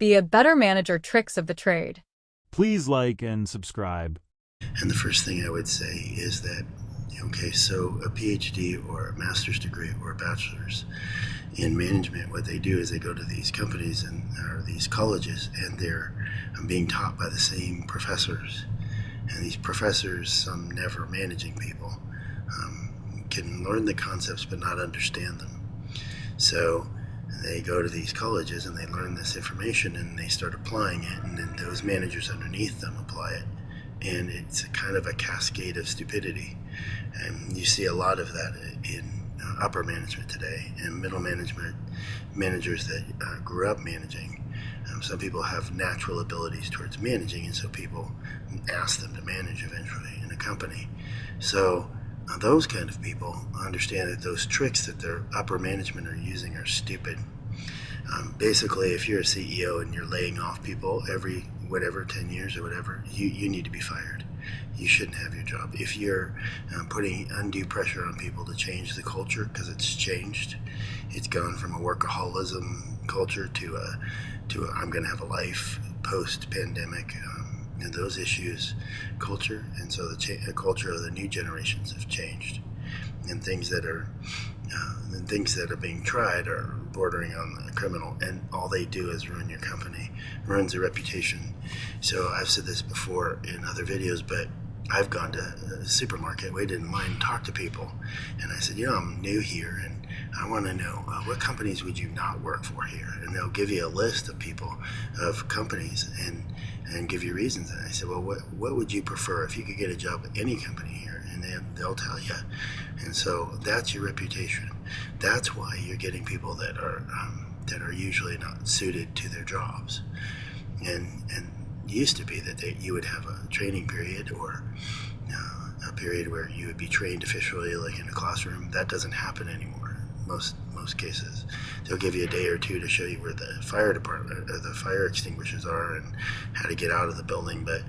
Be a better manager. Tricks of the trade. Please like and subscribe. And the first thing I would say is that, okay, so a PhD or a master's degree or a bachelor's in management, what they do is they go to these companies or these colleges, and they're being taught by the same professors. And these professors, some never managing people, can learn the concepts but not understand them. So they go to these colleges and they learn this information and they start applying it, and then those managers underneath them apply it. And it's kind of a cascade of stupidity. And you see a lot of that in upper management today, and middle management, managers that grew up managing. Some people have natural abilities towards managing, and so people ask them to manage eventually in a company. So those kind of people understand that those tricks that their upper management are using are stupid. Basically, if you're a CEO and you're laying off people every 10 years or whatever, you need to be fired. You shouldn't have your job. If you're putting undue pressure on people to change the culture, because it's changed, it's gone from a workaholism culture to a I'm going to have a life post-pandemic, and those issues culture, and so the culture of the new generations have changed, and things that are being tried are bordering on the criminal, and all they do is ruin your company, ruins your reputation. So I've said this before in other videos, but I've gone to a supermarket, waited in line, talked to people, and I said, I'm new here, and I want to know what companies would you not work for here? And they'll give you a list of people, of companies, and give you reasons. And I said, well, what would you prefer if you could get a job at any company here? And they'll tell you. And so that's your reputation. That's why you're getting people that are usually not suited to their jobs. And used to be that you would have a training period or a period where you would be trained officially, like in a classroom. That doesn't happen anymore. Most cases, they'll give you a day or two to show you where the fire department or the fire extinguishers are and how to get out of the building, but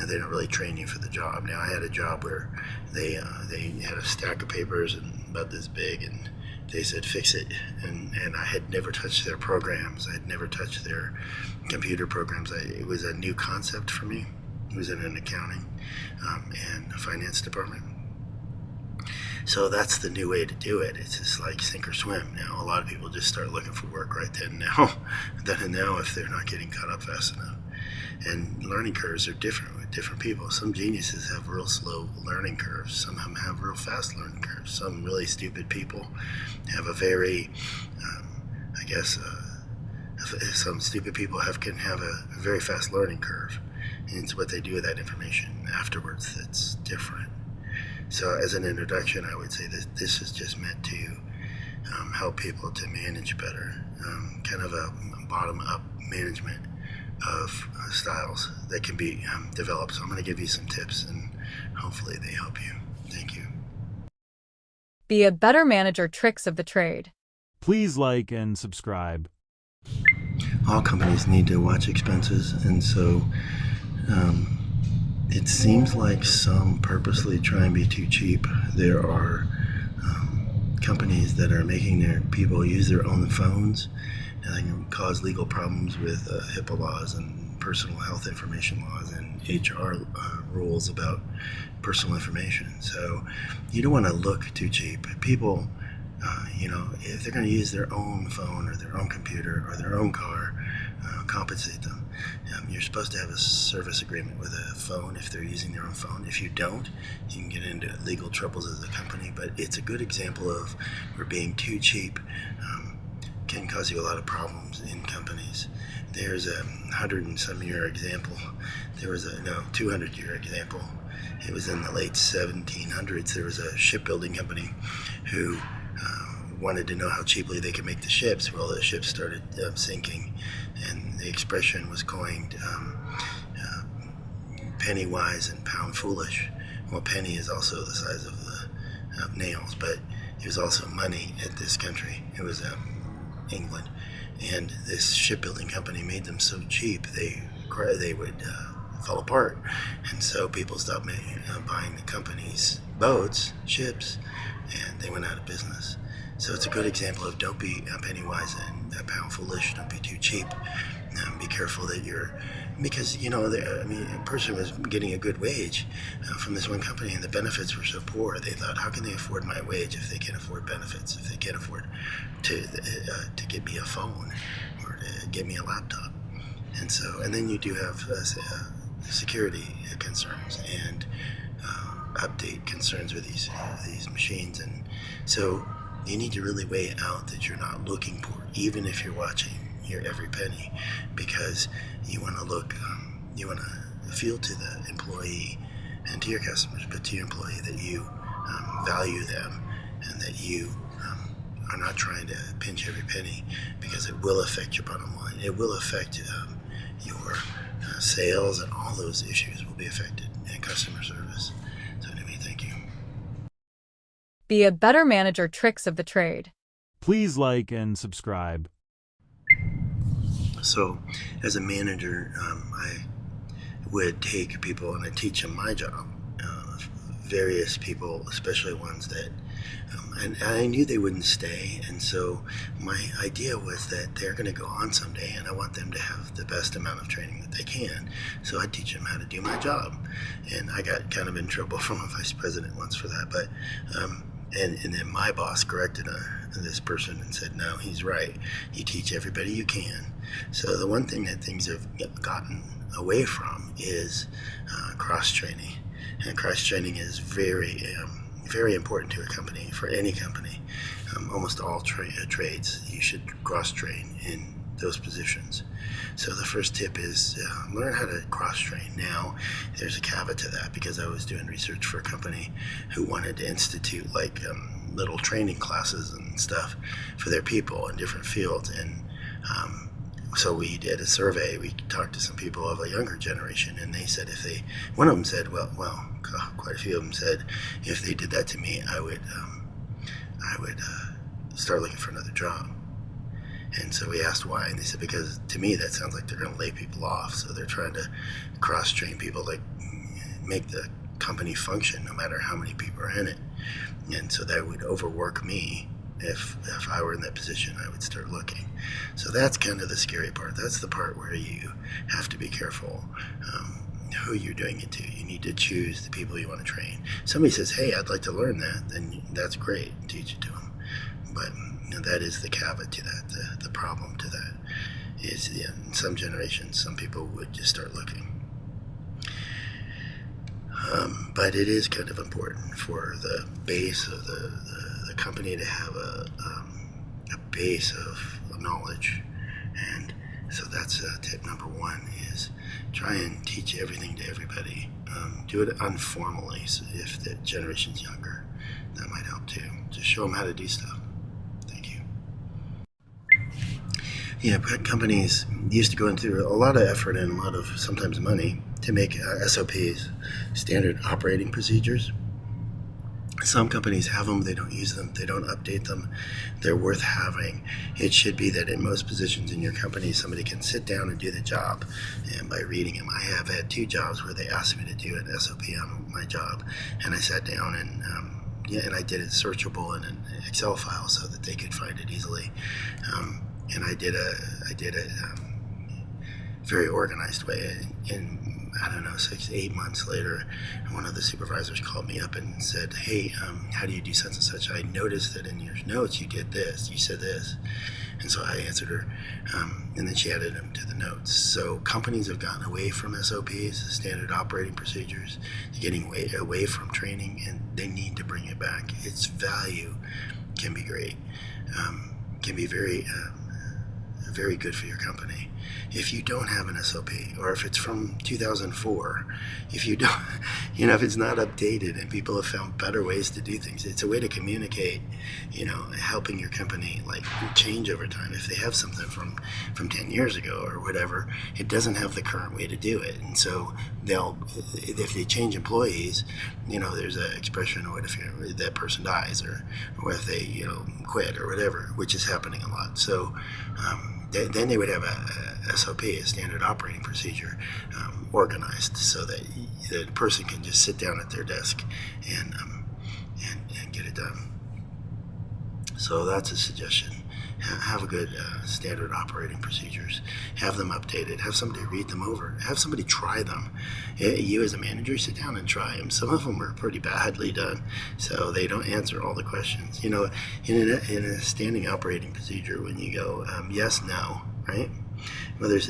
they don't really train you for the job. Now, I had a job where they had a stack of papers and about this big, and they said fix it, and I had never touched their programs. I had never touched their computer programs. It was a new concept for me. It was in an accounting and a finance department. So that's the new way to do it. It's just like sink or swim. Now, a lot of people just start looking for work right then and now if they're not getting caught up fast enough. And learning curves are different with different people. Some geniuses have real slow learning curves. Some of them have real fast learning curves. Some really stupid people have a very, some stupid people can have a very fast learning curve. And it's what they do with that information afterwards that's different. So as an introduction, I would say that this is just meant to help people to manage better, kind of a bottom-up management of styles that can be developed. So I'm going to give you some tips, and hopefully they help you. Thank you. Be a better manager. Tricks of the trade. Please like and subscribe. All companies need to watch expenses, and so it seems like some purposely try and be too cheap. There are companies that are making their people use their own phones, and they can cause legal problems with HIPAA laws and personal health information laws and HR rules about personal information. So you don't want to look too cheap. People, if they're going to use their own phone or their own computer or their own car, compensate them. You're supposed to have a service agreement with a phone if they're using their own phone. If you don't, you can get into legal troubles as a company, but it's a good example of where being too cheap can cause you a lot of problems in companies. There's a 100-and-some-year example. There was a 200-year example. It was in the late 1700s. There was a shipbuilding company who wanted to know how cheaply they could make the ships. Well, the ships started sinking, and the expression was coined penny wise and pound foolish. Well, penny is also the size of nails, but it was also money at this country. It was England, and this shipbuilding company made them so cheap they would fall apart, and so people stopped buying the company's boats, ships, and they went out of business. So it's a good example of don't be penny wise and pound foolish. Don't be too cheap. Be careful that because a person was getting a good wage from this one company, and the benefits were so poor. They thought, how can they afford my wage if they can't afford benefits? If they can't afford to get me a phone or to get me a laptop? And then you do have security concerns and update concerns with these machines, and so you need to really weigh out that you're not looking poor, even if you're watching your every penny, because you want to feel to the employee and to your customers, but to your employee, that you value them and that you are not trying to pinch every penny, because it will affect your bottom line. It will affect your sales, and all those issues will be affected in customer service. So anyway, thank you. Be a better manager. Tricks of the trade. Please like and subscribe. So as a manager, I would take people and I teach them my job. Various people, especially ones that, and I knew they wouldn't stay, and so my idea was that they're going to go on someday, and I want them to have the best amount of training that they can. So I teach them how to do my job, and I got kind of in trouble from a vice president once for that, but and then my boss corrected this person and said, no, he's right. You teach everybody you can. So the one thing that things have gotten away from is cross-training. And cross-training is very, very important to a company, for any company. Almost all trades, you should cross-train in those positions. So the first tip is learn how to cross-train. Now, there's a caveat to that, because I was doing research for a company who wanted to institute little training classes and stuff for their people in different fields. And so we did a survey. We talked to some people of a younger generation, and they said one of them said, well, quite a few of them said, if they did that to me, I would start looking for another job. And so we asked why, and they said, because to me that sounds like they're going to lay people off. So they're trying to cross-train people, like make the company function no matter how many people are in it. And so that would overwork me. If I were in that position, I would start looking. So that's kind of the scary part. That's the part where you have to be careful who you're doing it to. You need to choose the people you want to train. Somebody says, hey, I'd like to learn that, then that's great. Teach it to them. But that is the caveat to that. The problem to that is in some generations, some people would just start looking. But it is kind of important for the base of the company to have a base of knowledge. And so that's tip number one, is try and teach everything to everybody. Do it informally. So if the generation's younger, that might help too. Just show them how to do stuff. Thank you. Companies used to go into a lot of effort and a lot of sometimes money to make SOPs, standard operating procedures. Some companies have them, they don't use them, they don't update them. They're worth having. It should be that in most positions in your company, somebody can sit down and do the job, and by reading them. I have had 2 jobs where they asked me to do an SOP on my job, and I sat down and I did it searchable in an Excel file so that they could find it easily. And I did it very organized way. And I don't know, 6-8 months later, one of the supervisors called me up and said, hey, how do you do such and such? I noticed that in your notes you did this, you said this. And so I answered her, and then she added them to the notes. So companies have gotten away from SOPs, standard operating procedures, getting away from training, and they need to bring it back. Its value can be great, can be very good for your company. If you don't have an SOP, or if it's from 2004, if you don't, if it's not updated and people have found better ways to do things, it's a way to communicate, helping your company change over time. If they have something from 10 years ago or whatever, it doesn't have the current way to do it. And so if they change employees, there's an expression, or what if that person dies, or if they, quit or whatever, which is happening a lot. So, then they would have a SOP, a standard operating procedure, organized so that the person can just sit down at their desk and get it done. So that's a suggestion. have a good standard operating procedures. Have them updated. Have somebody read them over. Have somebody try them. You as a manager sit down and try them. Some of them are pretty badly done, so they don't answer all the questions. In a standing operating procedure, when you go yes, no, right? Well, there's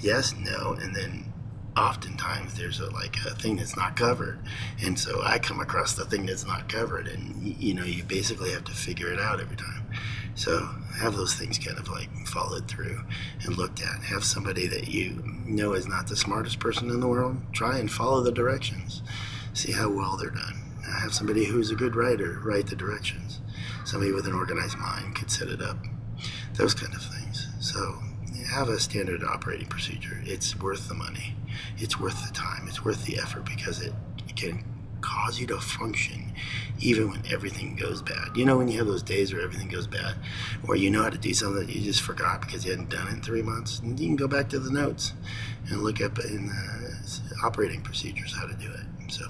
yes, no, and then oftentimes there's a thing that's not covered, and so I come across the thing that's not covered, and you basically have to figure it out every time. So have those things kind of followed through and looked at. Have somebody that you know is not the smartest person in the world try and follow the directions, see how well they're done. Have somebody who's a good writer write the directions. Somebody with an organized mind could set it up, those kind of things. So have a standard operating procedure. It's worth the money. It's worth the time. It's worth the effort, because it can cause you to function even when everything goes bad. When you have those days where everything goes bad, or you know how to do something that you just forgot because you hadn't done it in 3 months, and you can go back to the notes and look up in the operating procedures how to do it. So